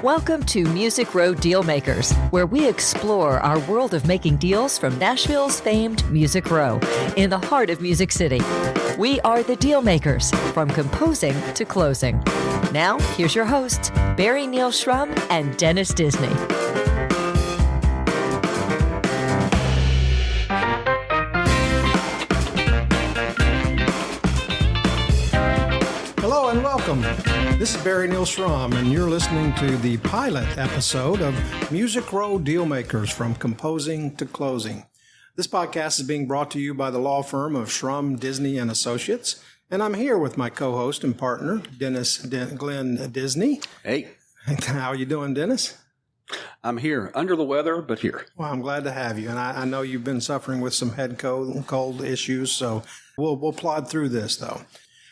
Welcome to Music Row Dealmakers, where we explore our world of making deals from Nashville's famed Music Row, in the heart of Music City. We are the Dealmakers, from composing to closing. Now, here's your hosts, Barry Neal Shrum and Dennis Disney. Hello and welcome. This is Barry Neal Shrum, and you're listening to the pilot episode of Music Row Dealmakers, from composing to closing. This podcast is being brought to you by the law firm of Shrum Disney Associates, and I'm here with my co-host and partner, Glenn Disney. Hey. How are you doing, Dennis? I'm here, under the weather, but here. Well, I'm glad to have you, and I know you've been suffering with some head cold issues, so we'll plod through this, though.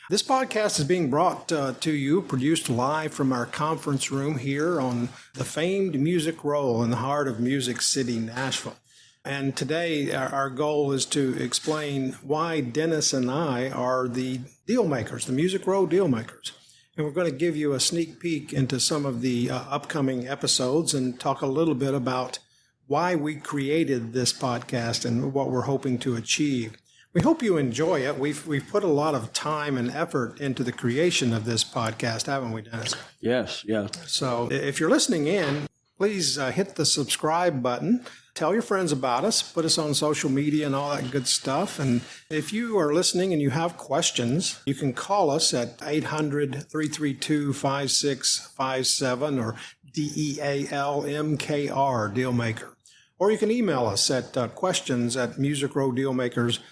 This podcast is being brought to you, produced live from our conference room here on the famed Music Row in the heart of Music City, Nashville. And today, our goal is to explain why Dennis and I are the Dealmakers, the Music Row Dealmakers. And we're going to give you a sneak peek into some of the upcoming episodes and talk a little bit about why we created this podcast and what we're hoping to achieve. We hope you enjoy it. We've put a lot of time and effort into the creation of this podcast, haven't we, Dennis? Yes. So if you're listening in, please hit the subscribe button. Tell your friends about us. Put us on social media and all that good stuff. And if you are listening and you have questions, you can call us at 800-332-5657 or DEALMKR, Dealmaker. Or you can email us at questions@musicrowdealmakers.com.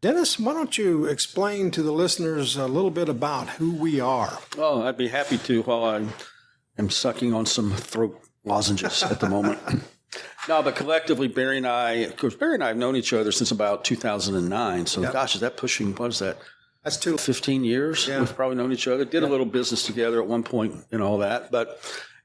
Dennis, why don't you explain to the listeners a little bit about who we are? Oh, I'd be happy to while I am sucking on some throat lozenges at the moment. No, but collectively, Barry and I have known each other since about 2009. So, Gosh, is that pushing, what is that? That's 15 years. Yeah. We've probably known each other. Did a little business together at one point and all that.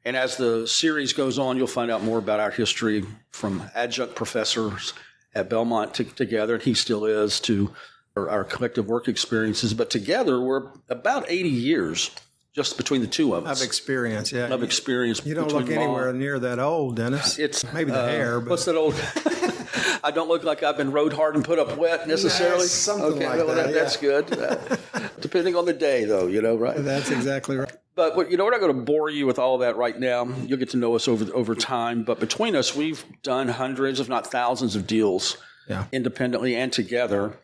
And as the series goes on, you'll find out more about our history, from adjunct professors at Belmont together, and he still is, to our collective work experiences. But together, we're about 80 years just between the two of us. Of experience, yeah. Of experience. You don't look anywhere near that old, Dennis. It's maybe the hair. But what's that old? I don't look like I've been rode hard and put up wet necessarily. Yes, something like that. That's good. Depending on the day, though, right? That's exactly right. But we're not going to bore you with all that right now. You'll get to know us over time. But between us, we've done hundreds, if not thousands, of deals independently and together,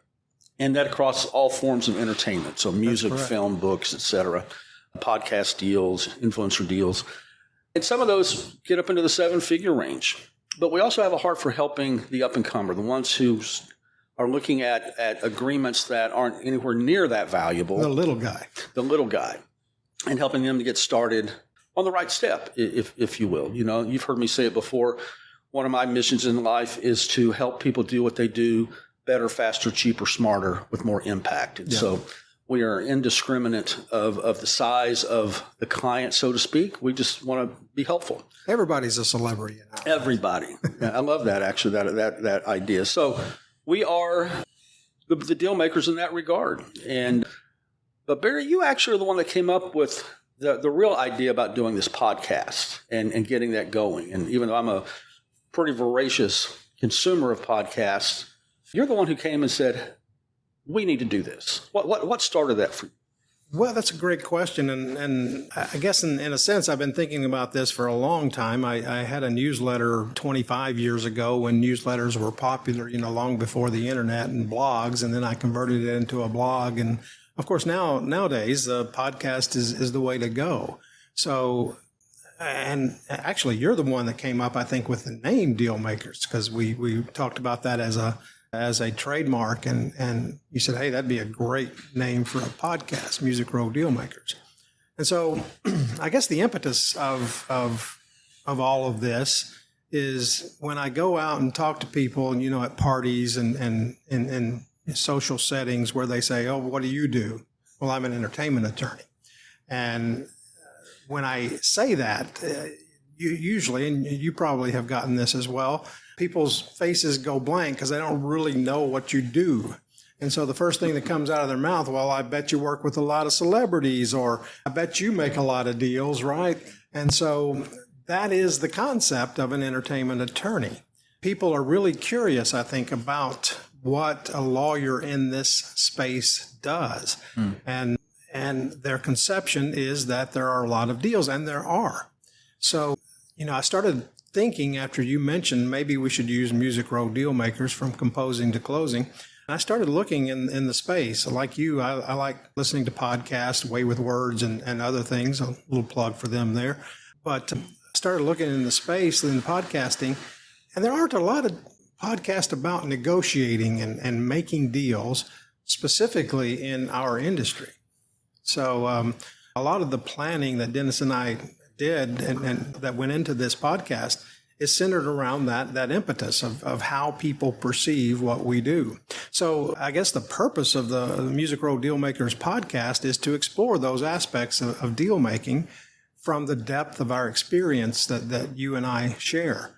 and that across all forms of entertainment. So music, film, books, etc., podcast deals, influencer deals. And some of those get up into the seven-figure range. But we also have a heart for helping the up-and-comer, the ones who are looking at agreements that aren't anywhere near that valuable. The little guy. And helping them to get started on the right step, if you will. You've heard me say it before. One of my missions in life is to help people do what they do better, faster, cheaper, smarter, with more impact. And so we are indiscriminate of the size of the client, so to speak. We just want to be helpful. Everybody's a celebrity. Everybody. Yeah, I love that, actually, that idea. So we are the deal makers in that regard. But Barry, you actually are the one that came up with the real idea about doing this podcast and getting that going. And even though I'm a pretty voracious consumer of podcasts, you're the one who came and said, we need to do this. What started that for you? Well, that's a great question. And I guess in a sense, I've been thinking about this for a long time. I had a newsletter 25 years ago when newsletters were popular, long before the internet and blogs. And then I converted it into a blog. And of course, nowadays, the podcast is the way to go. So, and actually, you're the one that came up, I think, with the name Dealmakers, because we talked about that as a trademark, and you said, hey, that'd be a great name for a podcast, Music Row Dealmakers. And so, I guess the impetus of all of this is when I go out and talk to people, at parties and social settings where they say, oh, what do you do? Well, I'm an entertainment attorney. And when I say that, usually, and you probably have gotten this as well, people's faces go blank because they don't really know what you do. And so the first thing that comes out of their mouth, well, I bet you work with a lot of celebrities, or I bet you make a lot of deals, right? And so that is the concept of an entertainment attorney. People are really curious, I think, about what a lawyer in this space does. And their conception is that there are a lot of deals, and there are. So, I started thinking after you mentioned maybe we should use Music Row Dealmakers from composing to closing. And I started looking in the space. Like you, I like listening to podcasts, Way with Words and other things. A little plug for them there. But I started looking in the space in podcasting, and there aren't a lot of podcasts about negotiating and making deals specifically in our industry. So a lot of the planning that Dennis and I did and that went into this podcast is centered around that impetus of how people perceive what we do. So I guess the purpose of the Music Row Dealmakers podcast is to explore those aspects of deal making from the depth of our experience that you and I share.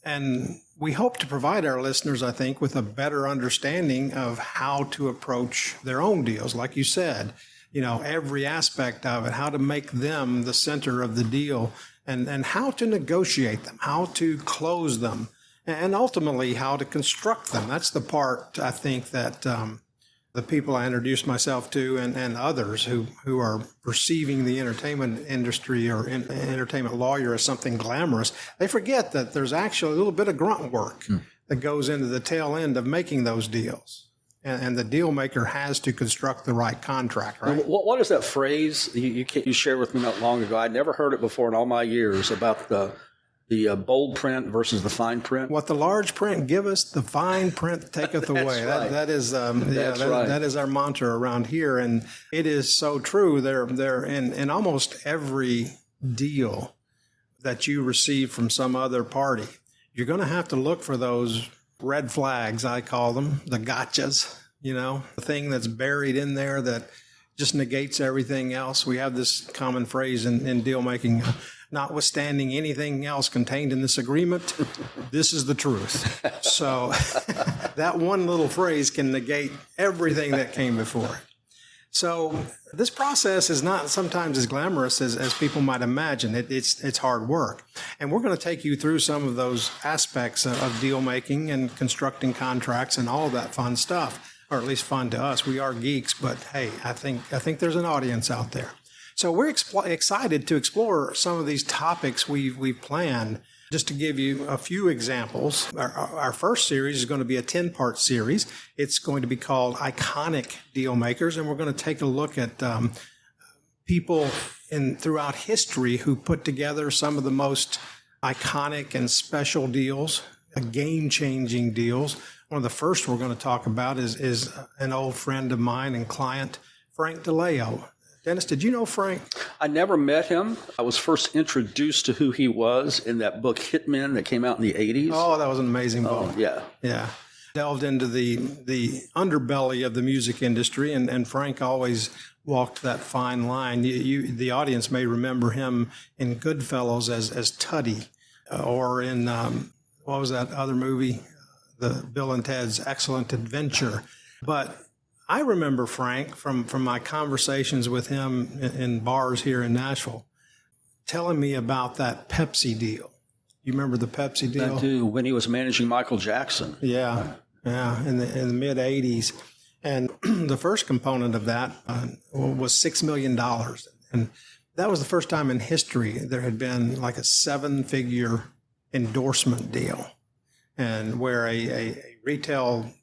And we hope to provide our listeners, I think, with a better understanding of how to approach their own deals. Like you said, every aspect of it, how to make them the center of the deal, and how to negotiate them, how to close them, and ultimately how to construct them. That's the part, I think, that the people I introduced myself to and others who are perceiving the entertainment industry or entertainment lawyer as something glamorous, they forget that there's actually a little bit of grunt work that goes into the tail end of making those deals. And the deal maker has to construct the right contract, right? What is that phrase you shared with me not long ago? I'd never heard it before in all my years about the bold print versus the fine print. What the large print giveth, the fine print taketh away. Right. That is right. That is our mantra around here, and it is so true. They're in almost every deal that you receive from some other party. You're going to have to look for those red flags, I call them, the gotchas, the thing that's buried in there that just negates everything else. We have this common phrase in deal making, notwithstanding anything else contained in this agreement, this is the truth. So that one little phrase can negate everything that came before it. So this process is not sometimes as glamorous as people might imagine. It's hard work. And we're going to take you through some of those aspects of deal making and constructing contracts and all that fun stuff, or at least fun to us. We are geeks, but hey, I think there's an audience out there. So we're excited to explore some of these topics we've planned. Just to give you a few examples, our first series is going to be a 10-part series. It's going to be called Iconic Deal Makers, and we're going to take a look at people throughout history who put together some of the most iconic and special deals, game-changing deals. One of the first we're going to talk about is an old friend of mine and client, Frank DeLeo. Dennis, did you know Frank? I never met him. I was first introduced to who he was in that book Hitmen that came out in the 80s. Oh, that was an amazing book. Oh, yeah. Yeah. Delved into the underbelly of the music industry, and Frank always walked that fine line. The audience may remember him in Goodfellas as Tuddy, or in, what was that other movie? The Bill and Ted's Excellent Adventure. But I remember Frank from my conversations with him in bars here in Nashville, telling me about that Pepsi deal. You remember the Pepsi deal? I do, when he was managing Michael Jackson. Yeah, in the mid 80s. And the first component of that was $6 million. And that was the first time in history there had been like a 7-figure endorsement deal, and where a retail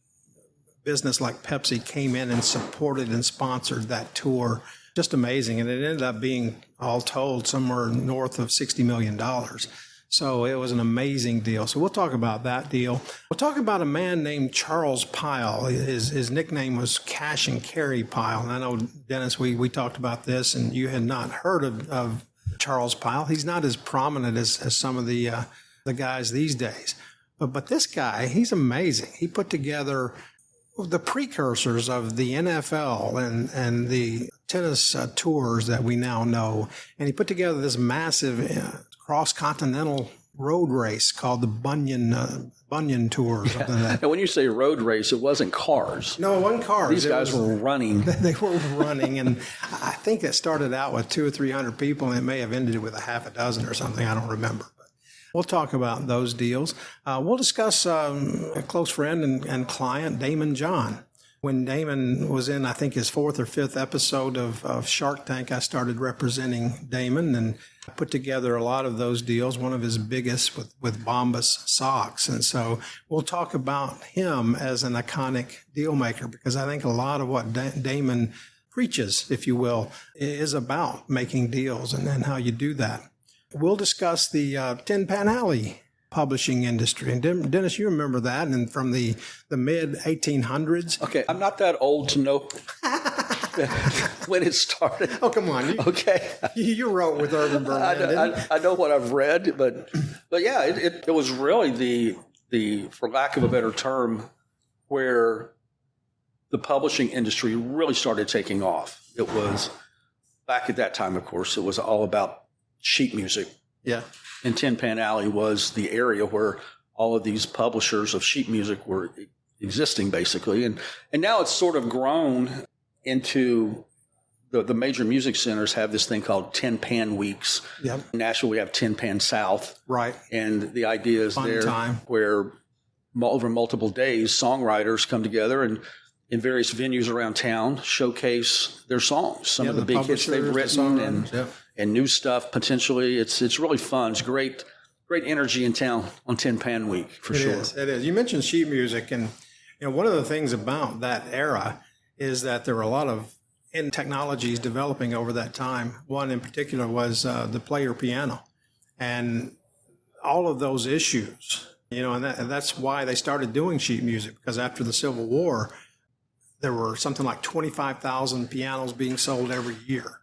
business like Pepsi came in and supported and sponsored that tour. Just amazing. And it ended up being, all told, somewhere north of $60 million. So it was an amazing deal. So we'll talk about that deal. We'll talk about a man named Charles Pyle. His nickname was Cash and Carry Pyle. And I know, Dennis, we talked about this, and you had not heard of Charles Pyle. He's not as prominent as some of the guys these days. But this guy, he's amazing. He put together the precursors of the NFL and the tennis tours that we now know. And he put together this massive cross-continental road race called the Bunyan Bunyan tour or something like that. And when you say road race, it wasn't cars. No, it wasn't cars. These guys were running. They were running, and I think it started out with 200 or 300 people, and it may have ended with a half a dozen or something. I don't remember. But we'll talk about those deals. We'll discuss a close friend and client, Damon John. When Damon was in, I think, his 4th or 5th episode of Shark Tank, I started representing Damon and put together a lot of those deals, one of his biggest with Bombas socks. And so we'll talk about him as an iconic deal maker, because I think a lot of what Damon preaches, if you will, is about making deals and how you do that. We'll discuss the Tin Pan Alley publishing industry. And Dennis, you remember that, and from the mid 1800s. Okay, I'm not that old to know when it started. Oh, come on. Okay. You wrote with Urban Berlin. I know what I've read, but yeah, it was really the, for lack of a better term, where the publishing industry really started taking off. It was, back at that time, of course, it was all about sheet music. Yeah. And Tin Pan Alley was the area where all of these publishers of sheet music were existing, basically. And now it's sort of grown into the major music centers have this thing called Tin Pan Weeks. Yep. In Nashville, we have Tin Pan South. Right. And the idea is Fun there time. where over multiple days, songwriters come together and in various venues around town showcase their songs, some of the big hits they've written and new stuff potentially. It's really fun. It's great energy in town on Tin Pan Week for sure. It is. You mentioned sheet music, and one of the things about that era is that there were a lot of technologies developing over that time. One in particular was the player piano, and all of those issues. And that's why they started doing sheet music, because after the Civil War, there were something like 25,000 pianos being sold every year.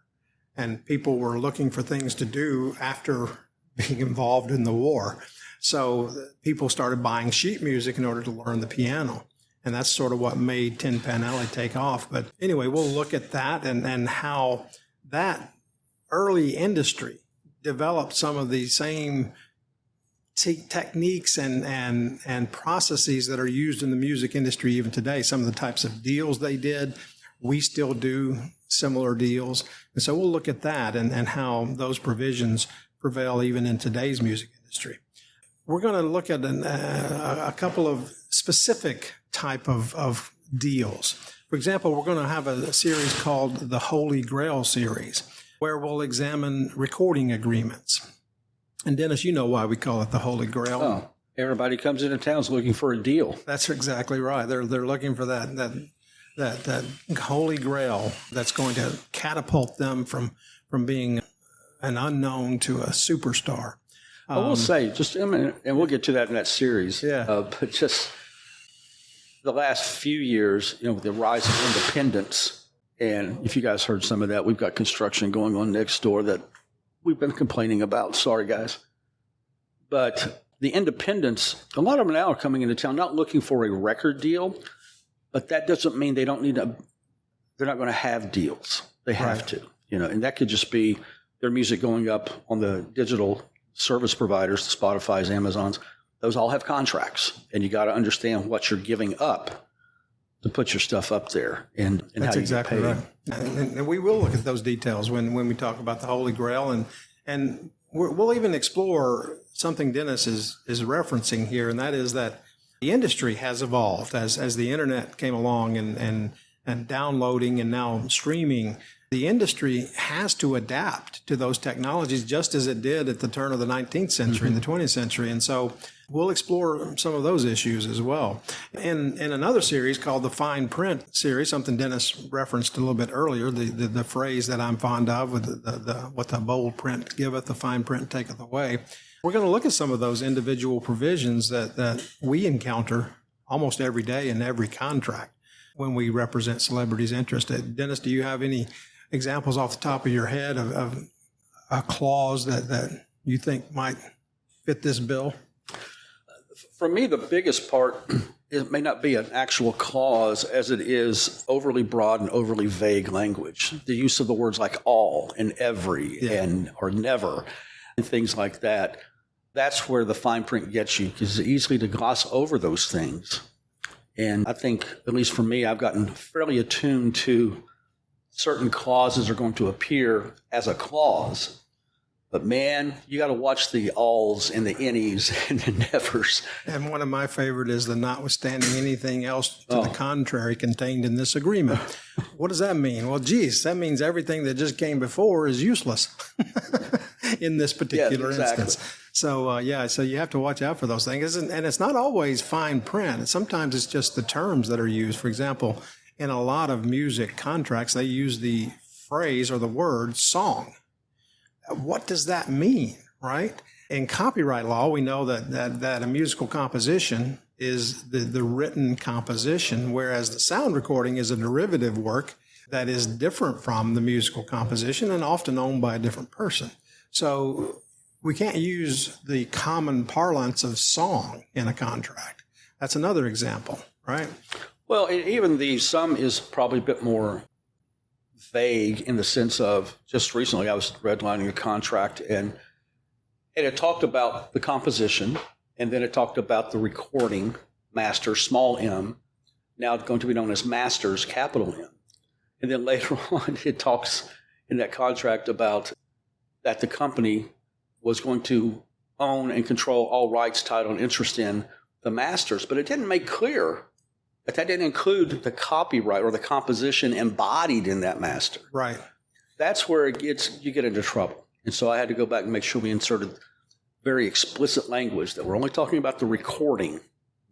And people were looking for things to do after being involved in the war. So people started buying sheet music in order to learn the piano. And that's sort of what made Tin Pan Alley take off. But anyway, we'll look at that and how that early industry developed some of the same techniques and processes that are used in the music industry even today. Some of the types of deals they did, we still do similar deals. And so we'll look at that and how those provisions prevail even in today's music industry. We're going to look at a couple of specific type of deals. For example, we're going to have a series called the Holy Grail series, where we'll examine recording agreements. And Dennis, you know why we call it the Holy Grail. Oh, everybody comes into town looking for a deal. That's exactly right. They're looking for that Holy Grail that's going to catapult them from being an unknown to a superstar. I will say, just a minute, and we'll get to that in that series. Yeah. But just the last few years, with the rise of independence, and if you guys heard some of that, we've got construction going on next door that we've been complaining about. Sorry, guys. But the independents, a lot of them now are coming into town not looking for a record deal, but that doesn't mean they don't need to, they're not going to have deals. They have to, and that could just be their music going up on the digital service providers, the Spotify's, Amazons. Those all have contracts, and you got to understand what you're giving up to put your stuff up there and that's how you exactly get paid. Right. And we will look at those details when we talk about the Holy Grail, and we'll even explore something Dennis is referencing here, and that is that the industry has evolved as the internet came along and downloading and now streaming. The industry has to adapt to those technologies just as it did at the turn of the 19th century and the 20th century. And so we'll explore some of those issues as well. In another series called the Fine Print series, something Dennis referenced a little bit earlier, the phrase that I'm fond of, with what the bold print giveth, the fine print taketh away. We're going to look at some of those individual provisions that we encounter almost every day in every contract when we represent celebrities' interest. Dennis, do you have any examples off the top of your head of a clause that you think might fit this bill? For me, the biggest part, it may not be an actual clause as it is overly broad and overly vague language. The use of the words like all and every and or never and things like that. That's where the fine print gets you, because it's easily to gloss over those things. And I think, at least for me, I've gotten fairly attuned to certain clauses are going to appear as a clause. But man, you got to watch the alls and the innies and the nevers. And one of my favorite is the notwithstanding anything else to the contrary contained in this agreement. What does that mean? Well, geez, that means everything that just came before is useless in this particular instance. So, so you have to watch out for those things. And it's not always fine print. Sometimes it's just the terms that are used. For example, in a lot of music contracts, they use the phrase or the word song. What does that mean, right? In copyright law, we know that a musical composition is the written composition, whereas the sound recording is a derivative work that is different from the musical composition and often owned by a different person. So we can't use the common parlance of song in a contract. That's another example, right? Well, even the sum is probably a bit more vague in the sense of, just recently I was redlining a contract and it talked about the composition, and then it talked about the recording, master, small m, now going to be known as masters, capital M. And then later on it talks in that contract about that the company was going to own and control all rights, title, and interest in the masters, but it didn't make clear that didn't include the copyright or the composition embodied in that master. Right. That's where you get into trouble. And so I had to go back and make sure we inserted very explicit language that we're only talking about the recording,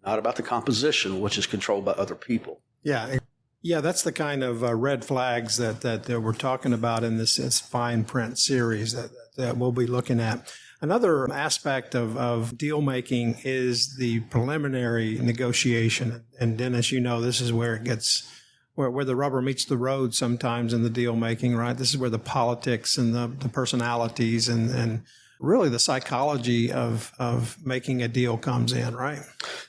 not about the composition, which is controlled by other people. Yeah. Yeah, that's the kind of red flags that we're talking about in this fine print series that we'll be looking at. Another aspect of deal making is the preliminary negotiation. And Dennis, you know, this is where it gets where the rubber meets the road sometimes in the deal making, right? This is where the politics and the personalities and really the psychology of making a deal comes in, right?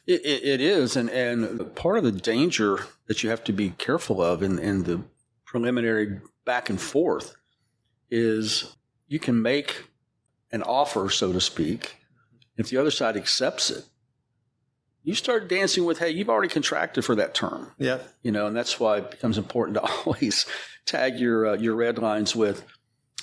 It is. And part of the danger that you have to be careful of in the preliminary back and forth is you can make an offer, so to speak. If the other side accepts it, you start dancing with, hey, you've already contracted for that term. Yeah. And that's why it becomes important to always tag your red lines with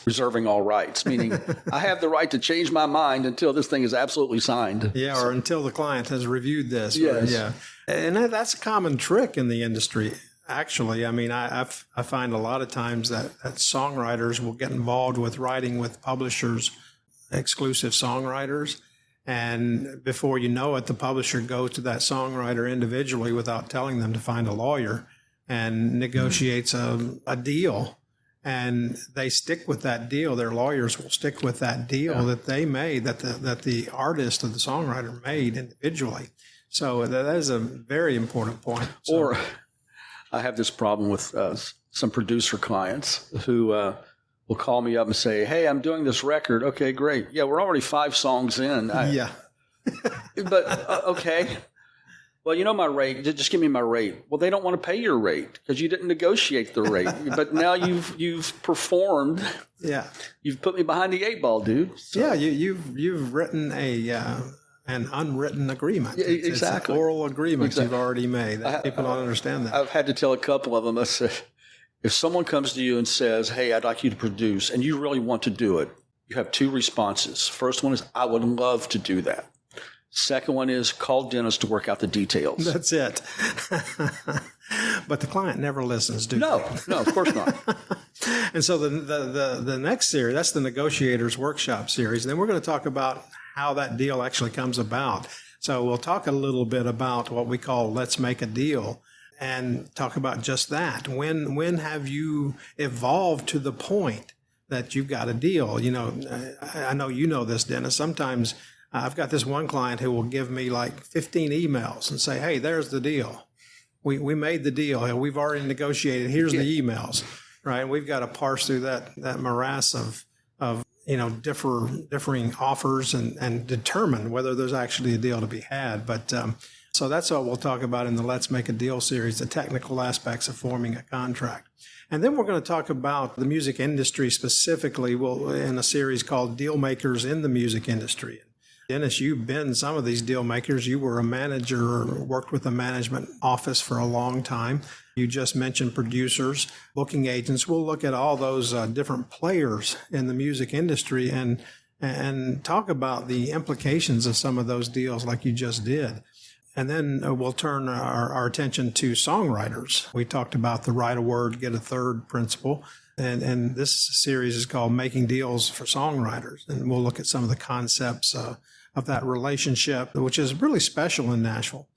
reserving all rights, meaning I have the right to change my mind until this thing is absolutely signed. Yeah, or until the client has reviewed this. Yes. Yeah. And that's a common trick in the industry, actually. I mean, I find a lot of times that songwriters will get involved with writing with publishers, exclusive songwriters. And before you know it, the publisher goes to that songwriter individually without telling them to find a lawyer and negotiates a deal. And they stick with that deal. Their lawyers will stick with that deal that they made, that the artist or the songwriter made individually. So that is a very important point. So, or I have this problem with some producer clients who will call me up and say, hey, I'm doing this record. Okay, great. Yeah, we're already 5 songs in. But okay. Well, you know my rate. Just give me my rate. Well, they don't want to pay your rate because you didn't negotiate the rate. But now you've performed. Yeah. You've put me behind the 8 ball, dude. So. Yeah, you've written an unwritten agreement. Exactly. It's an oral agreement you've already made. People don't understand that. I've had to tell a couple of them, I said, if someone comes to you and says, hey, I'd like you to produce, and you really want to do it, you have 2 responses. First one is, I would love to do that. Second one is, call Dennis to work out the details. That's it. But the client never listens, do they? No, of course not. And so the next series, that's the Negotiators Workshop series. And then we're going to talk about how that deal actually comes about. So we'll talk a little bit about what we call Let's Make a Deal, and talk about just that. When have you evolved to the point that you've got a deal? You know, I know you know this, Dennis. Sometimes I've got this one client who will give me like 15 emails and say, hey, there's the deal. We made the deal. We've already negotiated. Here's the emails, right? And we've got to parse through that morass of differing offers and determine whether there's actually a deal to be had. But so that's what we'll talk about in the Let's Make a Deal series, the technical aspects of forming a contract. And then we're going to talk about the music industry specifically. We'll in a series called Dealmakers in the Music Industry. Dennis, you've been some of these deal makers. You were a manager or worked with a management office for a long time. You just mentioned producers, booking agents. We'll look at all those different players in the music industry and talk about the implications of some of those deals like you just did. And then we'll turn our attention to songwriters. We talked about the write a word, get a third principle. And this series is called Making Deals for Songwriters. And we'll look at some of the concepts of that relationship, which is really special in Nashville.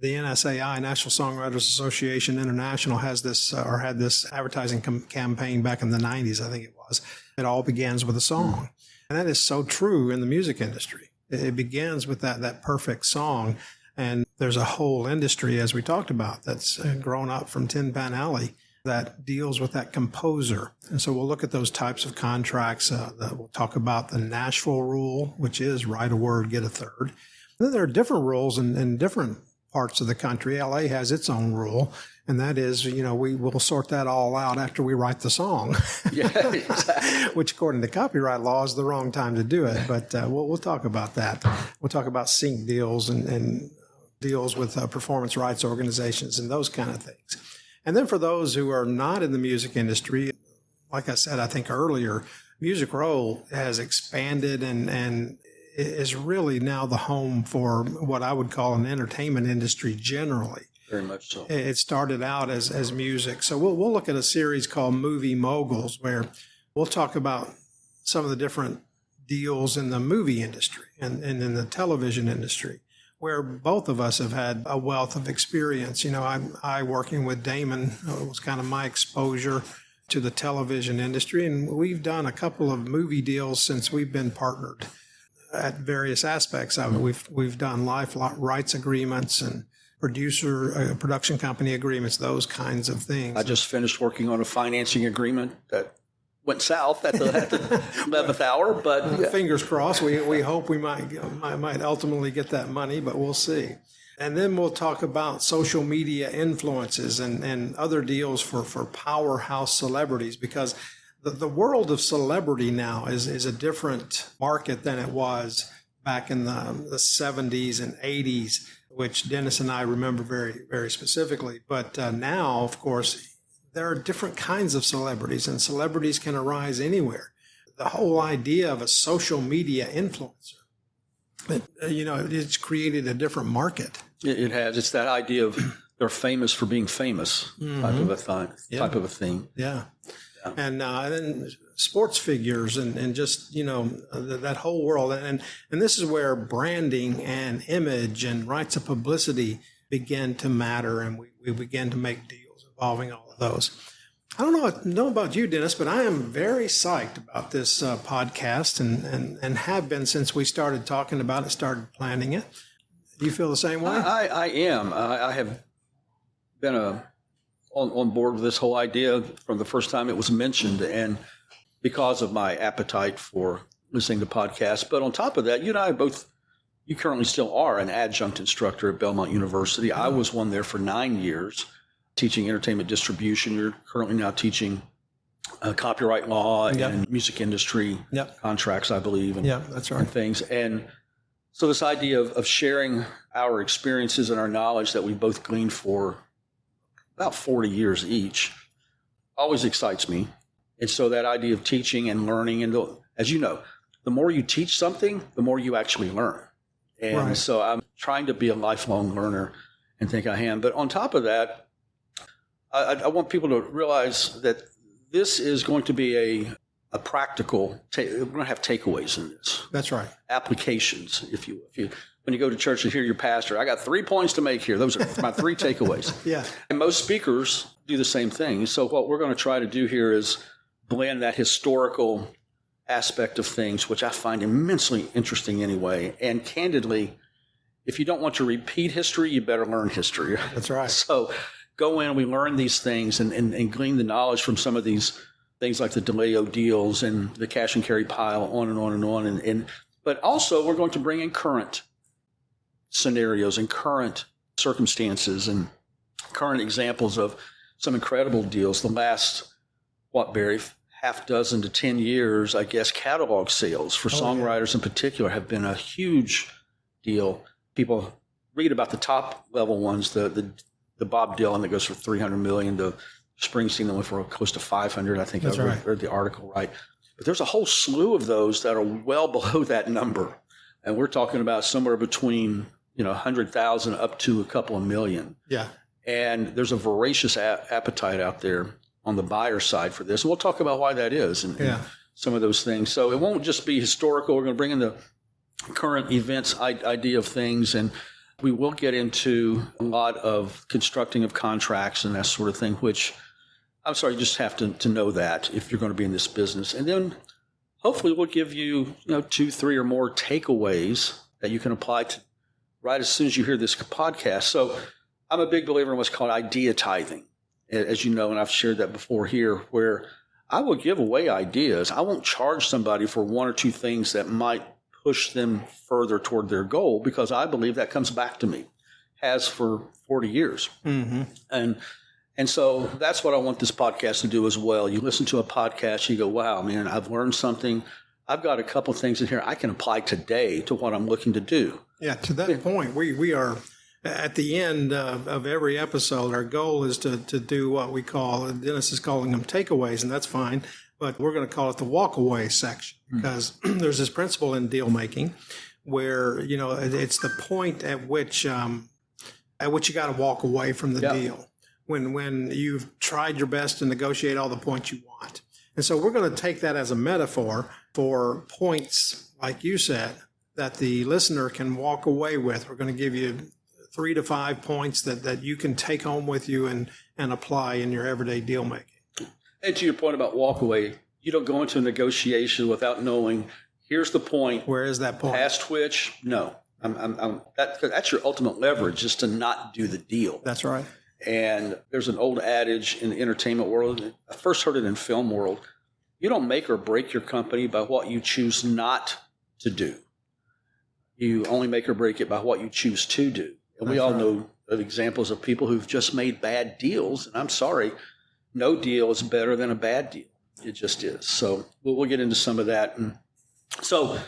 The NSAI, National Songwriters Association International, has this or had this advertising campaign back in the 90s, I think it was. It all begins with a song. And that is so true in the music industry. It begins with that perfect song. And there's a whole industry, as we talked about, that's grown up from Tin Pan Alley that deals with that composer. And so we'll look at those types of contracts. We'll talk about the Nashville rule, which is write a word, get a third. And then there are different rules in different parts of the country. LA has its own rule, and that is, we will sort that all out after we write the song. Yeah, exactly. Which, according to copyright law, is the wrong time to do it. But we'll talk about that. We'll talk about sync deals and deals with performance rights organizations and those kind of things. And then for those who are not in the music industry, like I said, I think earlier, Music Row has expanded and is really now the home for what I would call an entertainment industry generally. Very much so. It started out as music. So we'll look at a series called Movie Moguls, where we'll talk about some of the different deals in the movie industry and in the television industry, where both of us have had a wealth of experience. I working with Damon was kind of my exposure to the television industry, and we've done a couple of movie deals since we've been partnered at various aspects of it. We've done life rights agreements and production company agreements, those kinds of things. I just finished working on a financing agreement that went south at the 11th hour, but fingers crossed. We hope we might ultimately get that money, but we'll see. And then we'll talk about social media influences and other deals for powerhouse celebrities, because the world of celebrity now is a different market than it was back in the 70s and 80s, which Dennis and I remember very, very specifically. But now, of course, there are different kinds of celebrities, and celebrities can arise anywhere. The whole idea of a social media influencer, it's created a different market. It has. It's that idea of they're famous for being famous type of a thing. Yeah. And then sports figures and just, that whole world. And this is where branding and image and rights of publicity begin to matter, and we begin to make deals involving all of those. I don't know about you, Dennis, but I am very psyched about this podcast and have been since we started talking about it, started planning it. Do you feel the same way? I am. I have been on board with this whole idea from the first time it was mentioned, and because of my appetite for listening to podcasts. But on top of that, you and I both, you currently still are an adjunct instructor at Belmont University. I was one there for 9 years, teaching entertainment distribution. You're currently now teaching copyright law and music industry contracts, I believe. And, that's right. And things. And so this idea of sharing our experiences and our knowledge that we both gleaned for about 40 years each always excites me. And so that idea of teaching and learning, and as you know, the more you teach something, the more you actually learn. And so I'm trying to be a lifelong learner and think I am. But on top of that, I want people to realize that this is going to be a practical, we're going to have takeaways in this. That's right. Applications, if you when you go to church and hear your pastor, I got 3 points to make here. Those are my 3 takeaways. Yeah. And most speakers do the same thing. So what we're going to try to do here is blend that historical aspect of things, which I find immensely interesting anyway. And candidly, if you don't want to repeat history, you better learn history. That's right. So go in, we learn these things and glean the knowledge from some of these things like the DeLeo deals and the cash and carry pile, on and on and on. But also we're going to bring in current scenarios and current circumstances and current examples of some incredible deals. The last, Barry, half dozen to 10 years, I guess catalog sales for songwriters in particular have been a huge deal. People read about the top level ones, the Bob Dylan that goes for 300 million, the Springsteen that went for close to 500. I think I read the article right. But there's a whole slew of those that are well below that number. And we're talking about somewhere between, 100,000 up to a couple of million. Yeah. And there's a voracious appetite out there on the buyer side for this. And we'll talk about why that is and some of those things. So it won't just be historical. We're going to bring in the current events idea of things, and we will get into a lot of constructing of contracts and that sort of thing, which I'm sorry, you just have to know that if you're going to be in this business. And then hopefully we'll give you, 2, 3 or more takeaways that you can apply to right as soon as you hear this podcast. So I'm a big believer in what's called idea tithing, as you know, and I've shared that before here, where I will give away ideas. I won't charge somebody for 1 or 2 things that might push them further toward their goal, because I believe that comes back to me, has for 40 years. Mm-hmm. And so that's what I want this podcast to do as well. You listen to a podcast, you go, wow, man, I've learned something. I've got a couple of things in here I can apply today to what I'm looking to do. Yeah, to that point, we are at the end of every episode. Our goal is to do what we call, Dennis is calling them takeaways, and that's fine, but we're going to call it the walk-away section, because there's this principle in deal making where, it's the point at which you got to walk away from the deal. When you've tried your best to negotiate all the points you want. And so we're going to take that as a metaphor for points, like you said, that the listener can walk away with. We're going to give you 3 to 5 points that you can take home with you and apply in your everyday deal making. And to your point about walk away, you don't go into a negotiation without knowing, here's the point. Where is that point? Past which, no. That's your ultimate leverage, is to not do the deal. That's right. And there's an old adage in the entertainment world. I first heard it in film world. You don't make or break your company by what you choose not to do. You only make or break it by what you choose to do. And we all know of examples of people who've just made bad deals. And I'm sorry, no deal is better than a bad deal. It just is. So we'll get into some of that. And so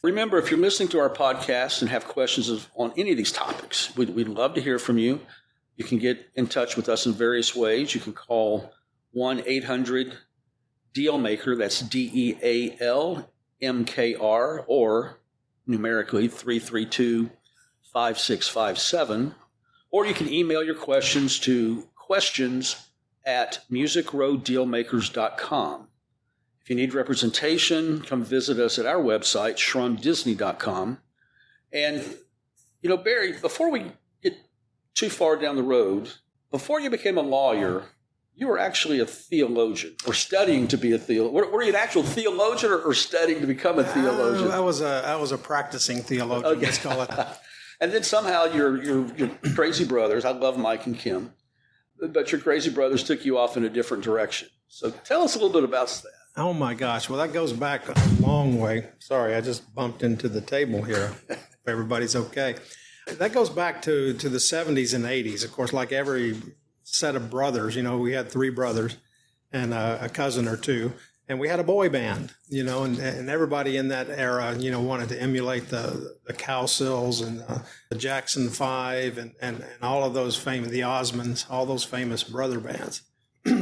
remember, if you're listening to our podcast and have questions on any of these topics, we'd love to hear from you. You can get in touch with us in various ways. You can call 1-800-DEALMAKER, that's DEALMKR, or numerically 332-5657. Or you can email your questions to questions@musicrowdealmakers.com. If you need representation, come visit us at our website, shrumdisney.com. And, Barry, before we get too far down the road, before you became a lawyer, you were actually a theologian, or studying to be a theologian. Were you an actual theologian or studying to become a theologian? I was a practicing theologian, let's call it. And then somehow your crazy brothers, I love Mike and Kim, but your crazy brothers took you off in a different direction. So tell us a little bit about that. Oh, my gosh. Well, that goes back a long way. Sorry, I just bumped into the table here. If everybody's okay. That goes back to the 70s and 80s. Of course, like every set of brothers, we had 3 brothers and a cousin or 2. And we had a boy band, and everybody in that era, wanted to emulate the Cowsills and the Jackson 5 and all of those famous, the Osmonds, all those famous brother bands.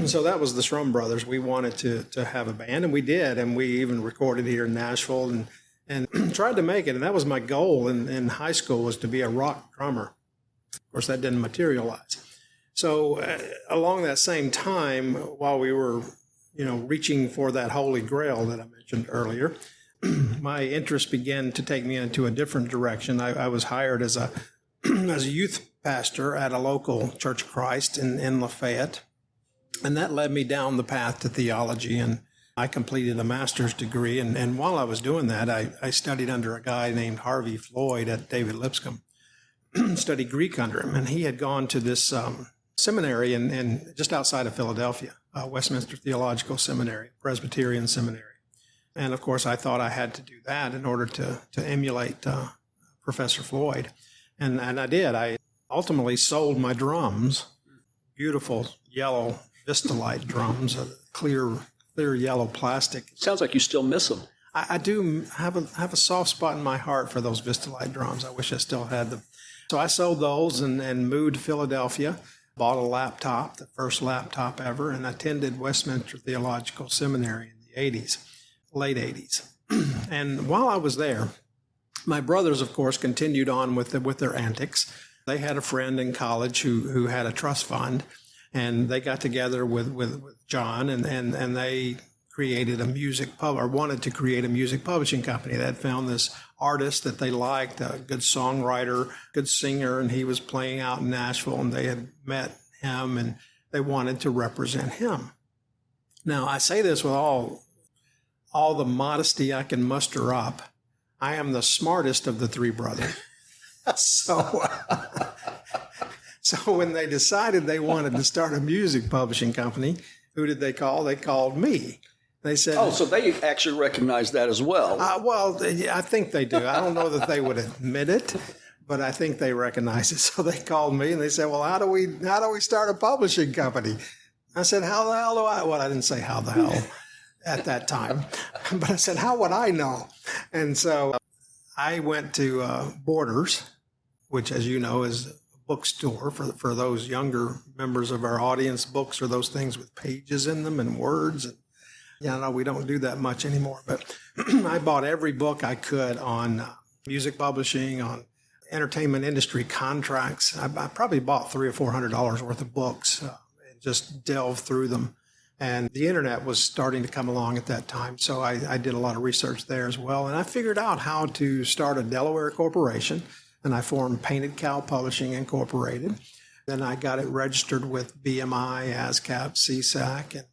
So that was the Shrum Brothers. We wanted to have a band, and we did. And we even recorded here in Nashville and tried to make it. And that was my goal in high school, was to be a rock drummer. Of course, that didn't materialize. So along that same time, while we were, reaching for that holy grail that I mentioned earlier, my interest began to take me into a different direction. I was hired as a youth pastor at a local Church of Christ in Lafayette. And that led me down the path to theology, and I completed a master's degree. And while I was doing that, I studied under a guy named Harvey Floyd at David Lipscomb, studied Greek under him. And he had gone to this seminary in just outside of Philadelphia, Westminster Theological Seminary, Presbyterian Seminary. And of course, I thought I had to do that in order to emulate Professor Floyd. And I did. I ultimately sold my drums, beautiful yellow Vistalite drums, clear clear yellow plastic. Sounds like you still miss them. I do have a soft spot in my heart for those Vistalite drums. I wish I still had them. So I sold those and moved to Philadelphia, bought a laptop, the first laptop ever, and attended Westminster Theological Seminary in the 80s, late 80s. And while I was there, my brothers, of course, continued on with their antics. They had a friend in college who had a trust fund, and they got together with John, and they created wanted to create a music publishing company. They had found this artist that they liked, a good songwriter, good singer, and he was playing out in Nashville, and they had met him, and they wanted to represent him. Now, I say this with all the modesty I can muster up. I am the smartest of the three brothers. So when they decided they wanted to start a music publishing company, who did they call? They called me. They said, "Oh, so they actually recognize that as well." Well, I think they do. I don't know that they would admit it, but I think they recognize it. So they called me and they said, "Well, how do we start a publishing company?" I said, "How the hell do I?" Well, I didn't say how the hell at that time, but I said, "How would I know?" And so I went to Borders, which, as you know, is a bookstore for those younger members of our audience. Books are those things with pages in them and words. And, no, we don't do that much anymore. But I bought every book I could on music publishing, on entertainment industry contracts. I probably bought $300 or $400 worth of books and just delved through them. And the internet was starting to come along at that time. So I did a lot of research there as well. And I figured out how to start a Delaware corporation. And I formed Painted Cow Publishing Incorporated. Then I got it registered with BMI, ASCAP, CSAC. And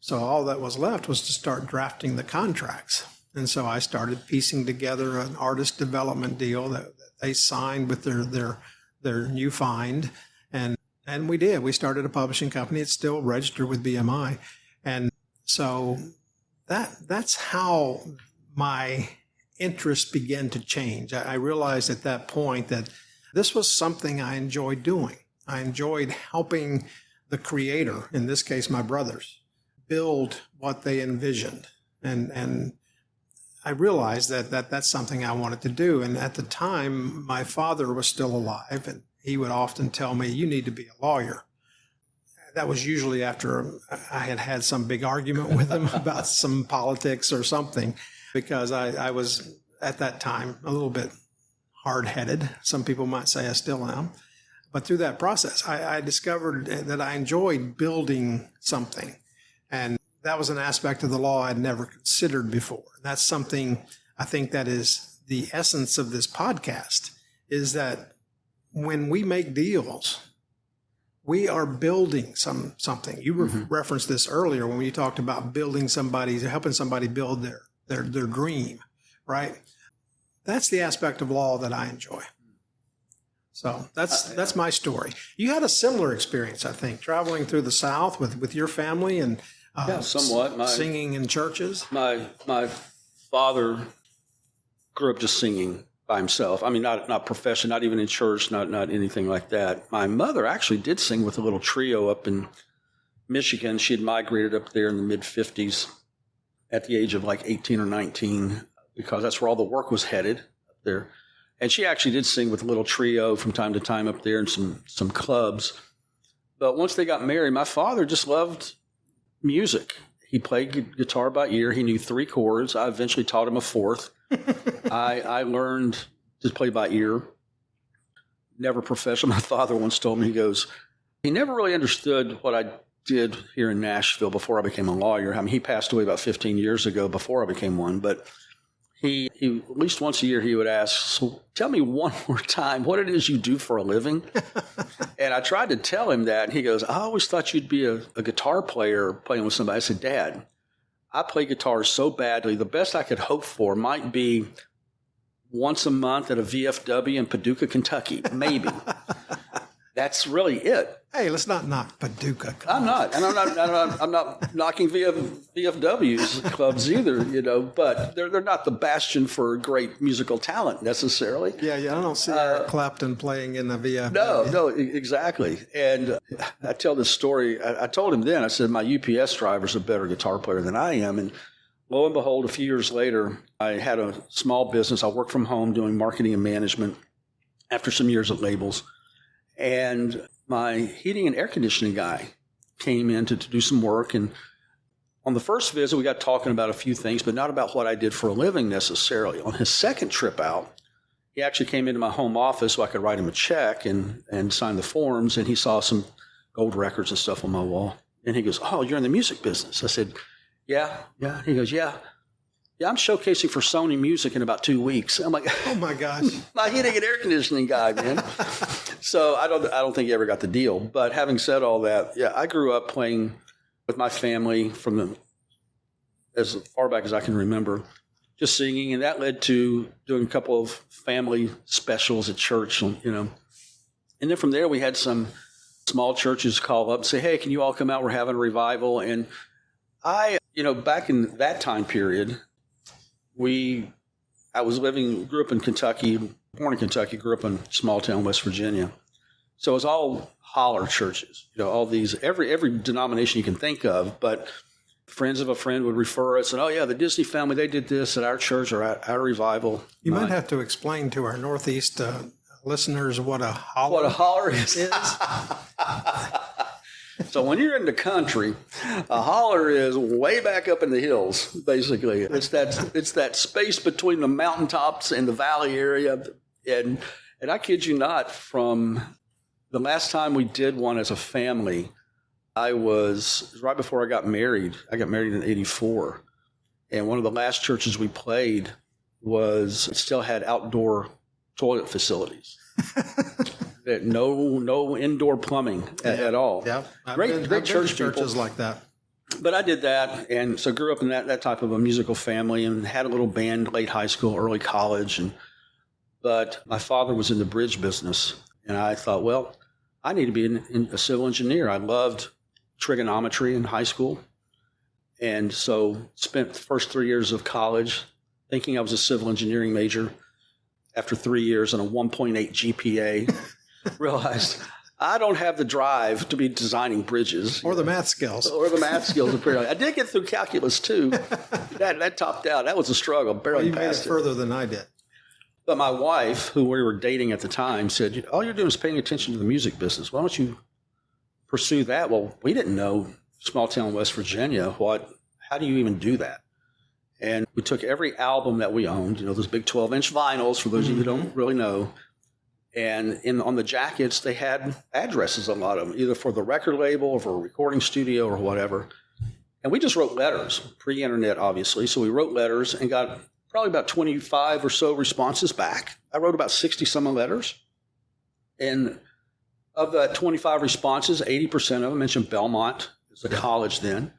so all that was left was to start drafting the contracts. And so I started piecing together an artist development deal that they signed with their new find. And we did. We started a publishing company. It's still registered with BMI. And so that's how my interest began to change. I realized at that point that this was something I enjoyed doing. I enjoyed helping the creator, in this case, my brothers, build what they envisioned. And I realized that that's something I wanted to do. And at the time, my father was still alive, and he would often tell me, "You need to be a lawyer." That was usually after I had some big argument with him about some politics or something, because I was, at that time, a little bit hard-headed. Some people might say I still am. But through that process, I discovered that I enjoyed building something. And that was an aspect of the law I'd never considered before. That's something I think that is the essence of this podcast, is that when we make deals, we are building something. You referenced this earlier when you talked about helping somebody build their dream, right? That's the aspect of law that I enjoy. So that's my story. You had a similar experience, I think, traveling through the South with your family and somewhat. Singing in churches. My father grew up just singing by himself. I mean, not profession, not even in church, not anything like that. My mother actually did sing with a little trio up in Michigan. She had migrated up there in the mid-50s at the age of like 18 or 19, because that's where all the work was headed up there. And she actually did sing with a little trio from time to time up there in some clubs. But once they got married, my father just loved music. He played guitar by ear. He knew 3 chords. I eventually taught him a 4th. I learned to play by ear. Never professional. My father once told me, he never really understood what I did here in Nashville before I became a lawyer. I mean, he passed away about 15 years ago before I became one, but he at least once a year he would ask, "So tell me one more time what it is you do for a living." And I tried to tell him that, and he goes, "I always thought you'd be a guitar player playing with somebody." I said, "Dad, I play guitar so badly, the best I could hope for might be once a month at a VFW in Paducah, Kentucky, maybe." That's really it. Hey, let's not knock Paducah. I'm not, and I'm not knocking VFW's clubs either, but they're not the bastion for great musical talent necessarily. Yeah, I don't see Eric Clapton playing in the VFW. No, exactly. And I tell this story. I told him then, I said, my UPS driver's a better guitar player than I am. And lo and behold, a few years later, I had a small business. I worked from home doing marketing and management after some years at labels. And my heating and air conditioning guy came in to do some work. And on the first visit, we got talking about a few things, but not about what I did for a living necessarily. On his second trip out, he actually came into my home office so I could write him a check and sign the forms. And he saw some gold records and stuff on my wall. And he goes, "Oh, you're in the music business." I said, Yeah. He goes, Yeah, I'm showcasing for Sony Music in about 2 weeks. I'm like, oh my gosh, my heating and air conditioning guy, man. So I don't think he ever got the deal. But having said all that, yeah, I grew up playing with my family as far back as I can remember, just singing, and that led to doing a couple of family specials at church, And then from there, we had some small churches call up and say, "Hey, can you all come out? We're having a revival." And I, back in that time period, grew up in Kentucky, born in Kentucky, grew up in small town West Virginia. So it was all holler churches, all these, every denomination you can think of, but friends of a friend would refer us and, "Oh yeah, the Disney family, they did this at our church or at our revival." You might have to explain to our Northeast listeners what a holler is. So when you're in the country, a holler is way back up in the hills, basically. It's that space between the mountaintops and the valley area. And I kid you not, from the last time we did one as a family, it was right before I got married. I got married in 1984. And one of the last churches we played still had outdoor toilet facilities. No indoor plumbing at all. Yeah, great churches like that. But I did that, and so grew up in that type of a musical family, and had a little band late high school, early college. But my father was in the bridge business, and I thought, well, I need to be a civil engineer. I loved trigonometry in high school, and so spent the first 3 years of college thinking I was a civil engineering major. After 3 years and a 1.8 GPA, realized I don't have the drive to be designing bridges. Or the math skills. Apparently. I did get through calculus, too. That topped out. That was a struggle. Barely passed it. You made it further than I did. But my wife, who we were dating at the time, said, "All you're doing is paying attention to the music business. Why don't you pursue that?" Well, we didn't know, small town West Virginia, how do you even do that? And we took every album that we owned, those big 12-inch vinyls, for those of you who don't really know. And on the jackets, they had addresses, a lot of them, either for the record label or for a recording studio or whatever. And we just wrote letters, pre-internet, obviously. So we wrote letters and got probably about 25 or so responses back. I wrote about 60-some letters. And of the 25 responses, 80% of them mentioned Belmont as a college then.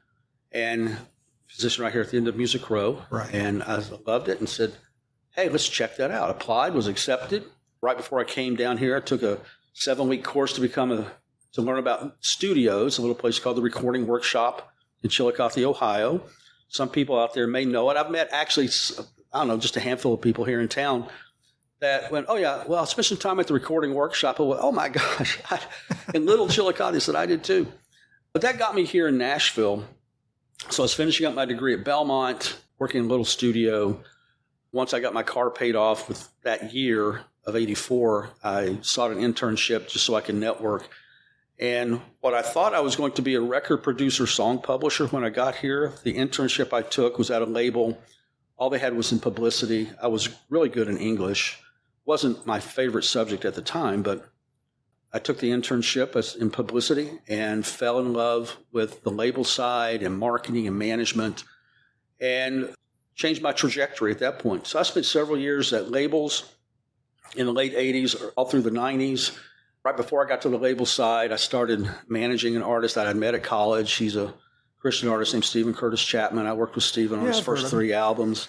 And position right here at the end of Music Row. Right. And I loved it and said, "Hey, let's check that out." Applied, was accepted. Right before I came down here, I took a 7-week course to learn about studios, a little place called the Recording Workshop in Chillicothe, Ohio. Some people out there may know it. I've met actually, just a handful of people here in town that went, "Oh yeah, well, I spent some time at the Recording Workshop." I went, "Oh my gosh." In little Chillicothe, said I did too. But that got me here in Nashville. So I was finishing up my degree at Belmont, working in a little studio. Once I got my car paid off with that year of 84, I sought an internship just so I could network. And what I thought I was going to be a record producer, song publisher when I got here, the internship I took was at a label. All they had was in publicity. I was really good in English. Wasn't my favorite subject at the time, but I took the internship in publicity and fell in love with the label side and marketing and management and changed my trajectory at that point. So I spent several years at labels in the late 80s, all through the 90s. Right before I got to the label side, I started managing an artist that I'd met at college. He's a Christian artist named Stephen Curtis Chapman. I worked with Stephen on his first 3 albums.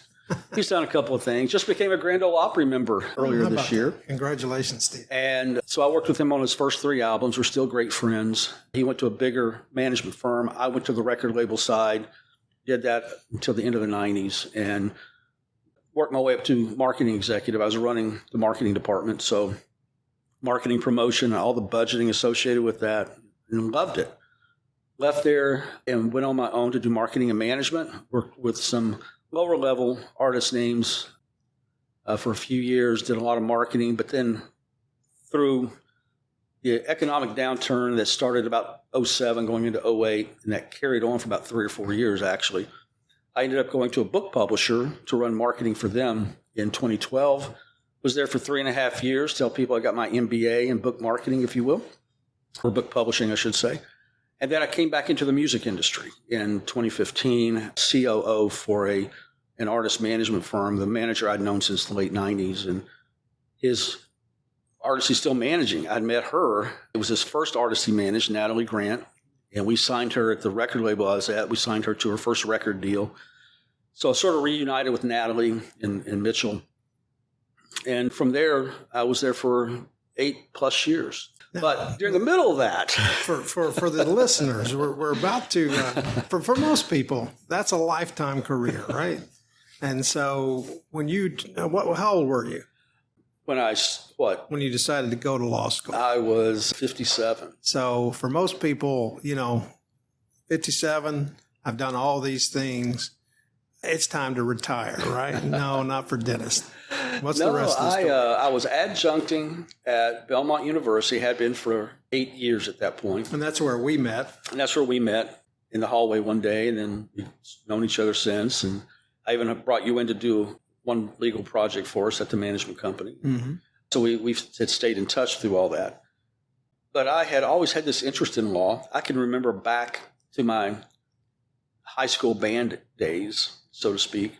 he's done a couple of things. Just became a Grand Ole Opry member earlier this year. Congratulations, Steve. And so I worked with him on his first 3 albums. We're still great friends. He went to a bigger management firm. I went to the record label side, did that until the end of the 90s, and worked my way up to marketing executive. I was running the marketing department, so marketing, promotion, all the budgeting associated with that, and loved it. Left there and went on my own to do marketing and management, worked with some lower level artist names for a few years, did a lot of marketing, but then through the economic downturn that started about 07 going into 08, and that carried on for about 3 or 4 years actually, I ended up going to a book publisher to run marketing for them in 2012. Was there for 3.5 years, tell people I got my MBA in book marketing, if you will, or book publishing, I should say. And then I came back into the music industry in 2015, COO for an artist management firm, the manager I'd known since the late 90s. And his artist he's still managing, I'd met her. It was his first artist he managed, Natalie Grant. And we signed her at the record label I was at. We signed her to her first record deal. So I sort of reunited with Natalie and Mitchell. And from there, I was there for 8+ years. But during the middle of that, for the listeners, we're about to, for most people, that's a lifetime career, right? And so when how old were you? When you decided to go to law school? I was 57. So for most people, 57, I've done all these things. It's time to retire, right? No, not for Dennis. What's the rest of the story? I was adjuncting at Belmont University, had been for 8 years at that point. And that's where we met. And that's where we met in the hallway one day, and then we've known each other since. And I even brought you in to do one legal project for us at the management company. Mm-hmm. So we had stayed in touch through all that. But I had always had this interest in law. I can remember back to my high school band days, so to speak.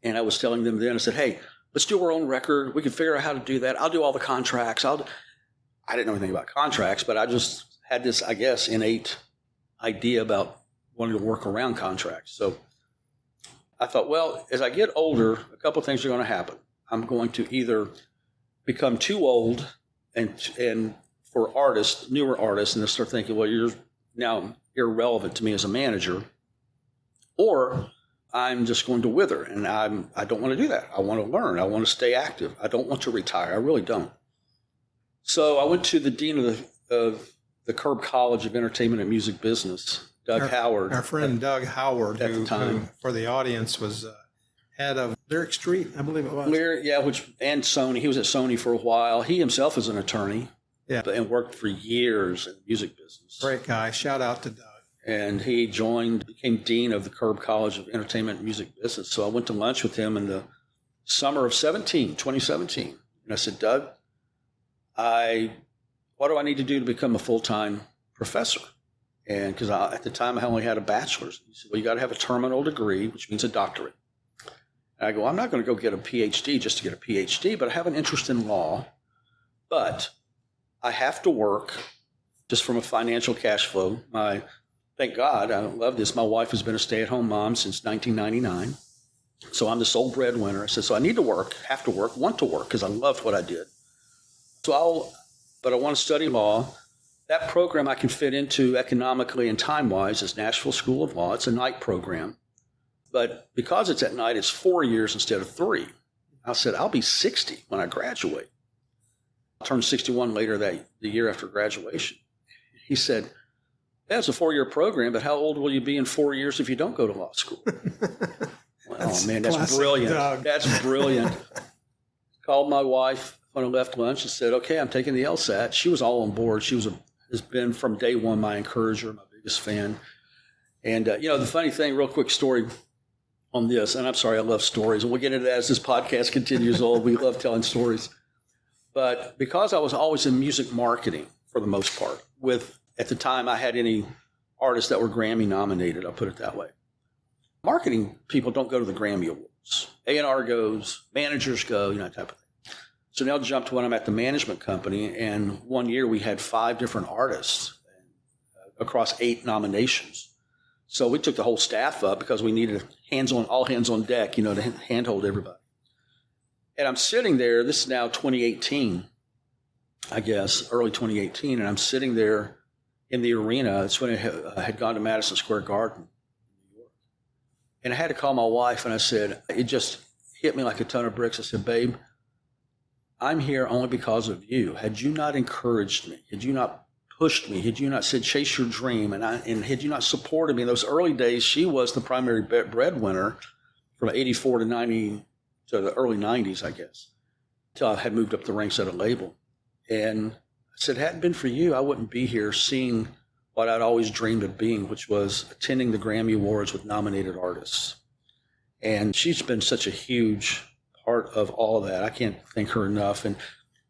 And I was telling them then, I said, hey, let's do our own record. We can figure out how to do that. I'll do all the contracts. I didn't know anything about contracts, but I just had this, I guess, innate idea about wanting to work around contracts. So I thought, well, as I get older, a couple of things are going to happen. I'm going to either become too old and for artists, newer artists, and they'll start thinking, well, you're now irrelevant to me as a manager, or I'm just going to wither, and I don't want to do that. I want to learn. I want to stay active. I don't want to retire. I really don't. So I went to the dean of the Curb College of Entertainment and Music Business, Doug Howard. Our friend Doug Howard, who for the audience was head of Lyric Street, I believe it was. And Sony. He was at Sony for a while. He himself is an attorney, and worked for years in the music business. Great guy. Shout out to Doug. And he became dean of the Curb College of Entertainment and Music Business. So I went to lunch with him in the summer of 2017. And I said, Doug, what do I need to do to become a full-time professor? And because at the time I only had a bachelor's. He said, well, you got to have a terminal degree, which means a doctorate. And I go, I'm not going to go get a PhD just to get a PhD, but I have an interest in law. But I have to work just from a financial cash flow. Thank God, I love this. My wife has been a stay-at-home mom since 1999. So I'm the sole breadwinner. I said, so I need to work, have to work, want to work, because I loved what I did. But I want to study law. That program I can fit into economically and time-wise is Nashville School of Law. It's a night program. But because it's at night, it's 4 years instead of 3. I said, I'll be 60 when I graduate. I turned 61 later the year after graduation. He said, that's a 4-year program, but how old will you be in 4 years if you don't go to law school? That's brilliant. Doug. That's brilliant. Called my wife when I left lunch and said, okay, I'm taking the LSAT. She was all on board. She has been from day one my encourager, my biggest fan. And, the funny thing, real quick story on this, and I'm sorry, I love stories, and we'll get into that as this podcast continues on. We love telling stories. But because I was always in music marketing for the most part, at the time I had any artists that were Grammy nominated, I'll put it that way. Marketing people don't go to the Grammy Awards. A&R goes, managers go, that type of thing. So now jump to when I'm at the management company, and one year we had 5 different artists across 8 nominations. So we took the whole staff up because we needed all hands on deck, to handhold everybody. And I'm sitting there, this is now 2018, I guess, early 2018, and I'm sitting there in the arena. It's when I had gone to Madison Square Garden in New York. And I had to call my wife, and I said, it just hit me like a ton of bricks. I said, babe, I'm here only because of you. Had you not encouraged me, had you not pushed me, had you not said, chase your dream, and had you not supported me in those early days, she was the primary breadwinner from 84 to 90 to the early 90s, I guess, until I had moved up the ranks at a label. And I said, hadn't been for you, I wouldn't be here seeing what I'd always dreamed of being, which was attending the Grammy Awards with nominated artists. And she's been such a huge part of all of that. I can't thank her enough. And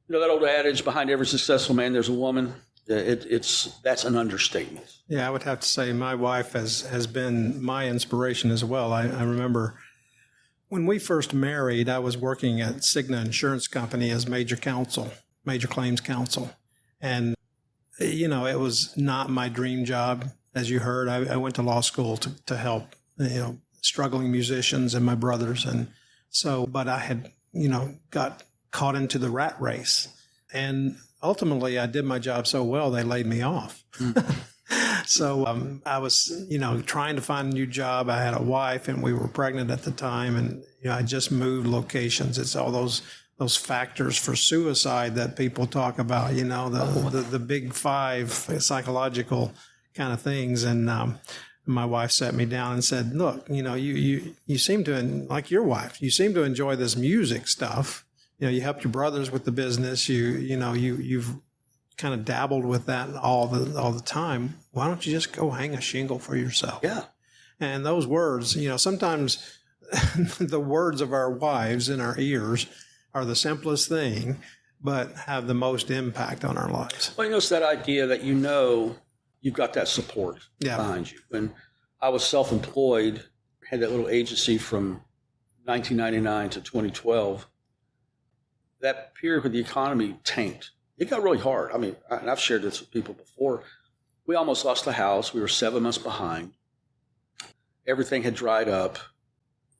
that old adage, behind every successful man, there's a woman. That's an understatement. Yeah, I would have to say my wife has been my inspiration as well. I remember when we first married, I was working at Cigna Insurance Company as major claims counsel. And, it was not my dream job. As you heard, I went to law school to help, struggling musicians and my brothers. And so, but I had, got caught into the rat race. And ultimately, I did my job so well, they laid me off. So I was, trying to find a new job. I had a wife and we were pregnant at the time. And, I just moved locations. It's all those factors for suicide that people talk about, the big five psychological kind of things. And my wife sat me down and said, look, you seem to, like your wife, you seem to enjoy this music stuff. You helped your brothers with the business. You've kind of dabbled with that all the time. Why don't you just go hang a shingle for yourself? Yeah. And those words, sometimes the words of our wives in our ears are the simplest thing, but have the most impact on our lives. Well, it's that idea that you've got that support behind you. When I was self-employed, had that little agency from 1999 to 2012, that period when the economy tanked, it got really hard. I mean, and I've shared this with people before. We almost lost the house. We were 7 months behind. Everything had dried up.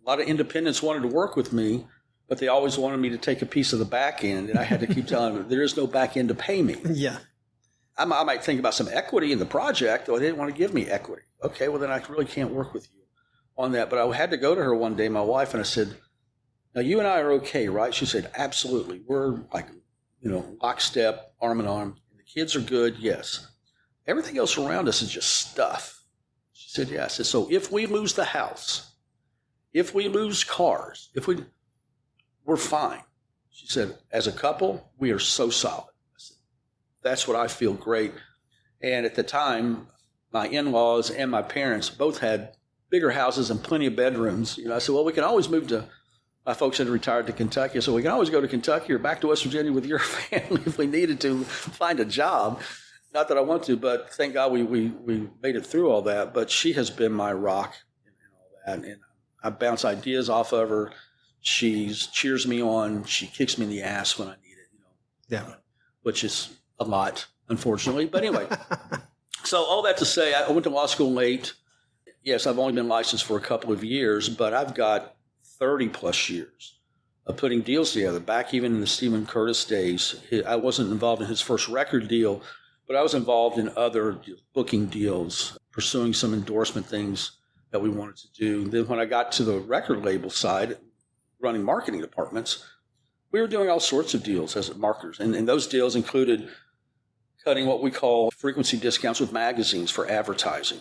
A lot of independents wanted to work with me, but they always wanted me to take a piece of the back end, and I had to keep telling them there is no back end to pay me. Yeah. I might think about some equity in the project, or they didn't want to give me equity. Okay, well, then I really can't work with you on that. But I had to go to her one day, my wife, and I said, now you and I are okay, right? She said, absolutely. We're like, lockstep, arm in arm. The kids are good, yes. Everything else around us is just stuff. She said, yeah. I said, so if we lose the house, if we lose cars, we're fine. She said, as a couple, we are so solid. I said, that's what I feel great. And at the time, my in-laws and my parents both had bigger houses and plenty of bedrooms. I said, well, we can always move to, my folks had retired to Kentucky, so we can always go to Kentucky or back to West Virginia with your family if we needed to find a job. Not that I want to, but thank God we made it through all that. But she has been my rock in all that. And I bounce ideas off of her. She cheers me on. She kicks me in the ass when I need it, which is a lot, unfortunately. But anyway, so all that to say, I went to law school late. Yes, I've only been licensed for a couple of years, but I've got 30 plus years of putting deals together. Back even in the Stephen Curtis days, I wasn't involved in his first record deal, but I was involved in other booking deals, pursuing some endorsement things that we wanted to do. Then when I got to the record label side, running marketing departments, we were doing all sorts of deals as marketers. And those deals included cutting what we call frequency discounts with magazines for advertising.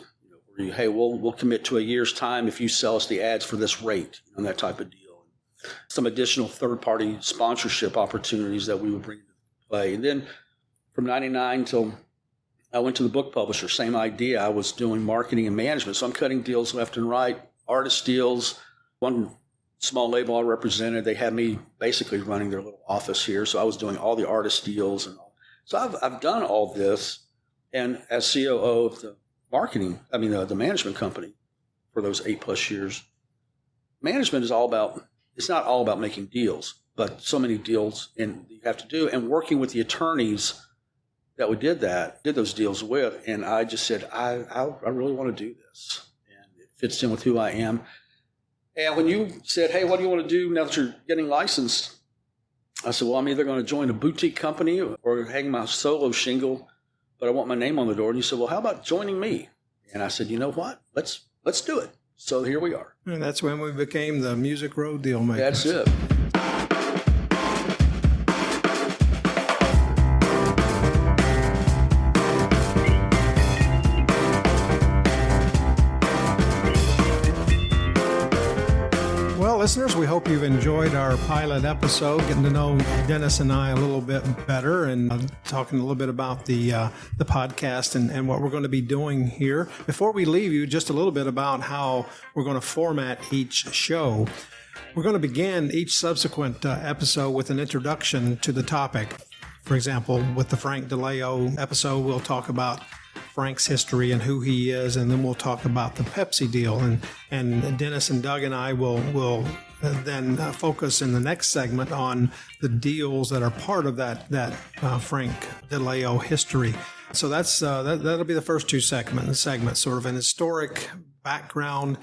Where hey, we'll commit to a year's time if you sell us the ads for this rate, and that type of deal. Some additional third-party sponsorship opportunities that we would bring into play. And then from 99 till I went to the book publisher, same idea. I was doing marketing and management. So I'm cutting deals left and right, artist deals. One small label I represented, they had me basically running their little office here. So I was doing all the artist deals. And all. So I've done all this. And as COO of the the management company for those 8+ years, management is it's not all about making deals, but so many deals and you have to do, and working with the attorneys that we did those deals with. And I just said, I really want to do this. fits in with who I am. And when you said, hey, what do you want to do now that you're getting licensed? I said, well, I'm either going to join a boutique company or hang my solo shingle, but I want my name on the door. And you said, well, how about joining me? And I said, you know what? Let's do it. So here we are. And that's when we became the Music Row Dealmakers. That's it. Well, listeners, we hope you've enjoyed our pilot episode, getting to know Dennis and I a little bit better, and talking a little bit about the podcast and what we're going to be doing here. Before we leave you, just a little bit about how we're going to format each show. We're going to begin each subsequent episode with an introduction to the topic. For example, with the Frank DeLeo episode, we'll talk about Frank's history and who he is, and then we'll talk about the Pepsi deal. And Dennis and Doug and I will then focus in the next segment on the deals that are part of that Frank DeLeo history. So that'll be the first two segments, sort of an historic background,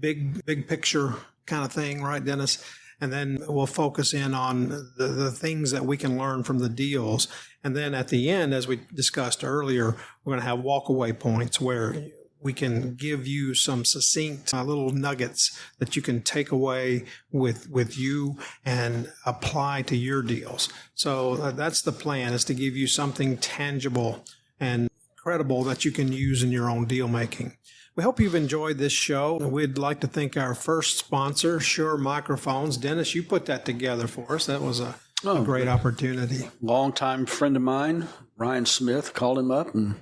big picture kind of thing, right, Dennis? And then we'll focus in on the things that we can learn from the deals. And then at the end, as we discussed earlier, we're going to have walkaway points where we can give you some succinct little nuggets that you can take away with you and apply to your deals. So that's the plan, is to give you something tangible and credible that you can use in your own deal making. We hope you've enjoyed this show. We'd like to thank our first sponsor, Shrum Microphones. Dennis, you put that together for us. That was a great opportunity. Longtime friend of mine, Ryan Smith, called him up and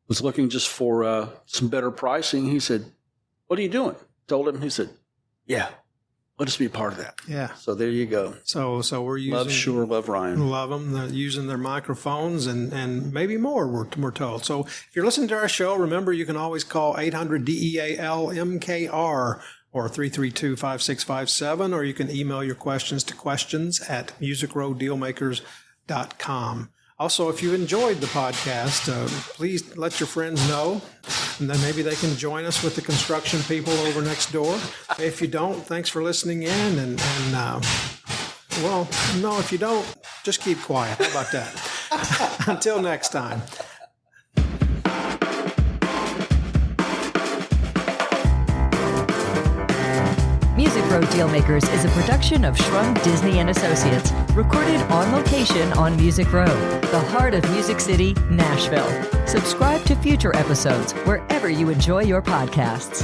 was looking just for some better pricing. He said, what are you doing? Told him. He said, yeah, let us be a part of that. Yeah. So there you go. So we're using... Love Shrum, love Ryan. Love them. They're using their microphones and maybe more, we're told. So if you're listening to our show, remember you can always call 800-DEAL-MKR or 332-5657, or you can email your questions to questions@musicrowdealmakers.com. Also, if you enjoyed the podcast, please let your friends know, and then maybe they can join us with the construction people over next door. If you don't, thanks for listening in. Well, no, if you don't, just keep quiet. How about that? Until next time. Music Row Dealmakers is a production of Shrum Disney Associates, recorded on location on Music Row, the heart of Music City, Nashville. Subscribe to future episodes wherever you enjoy your podcasts.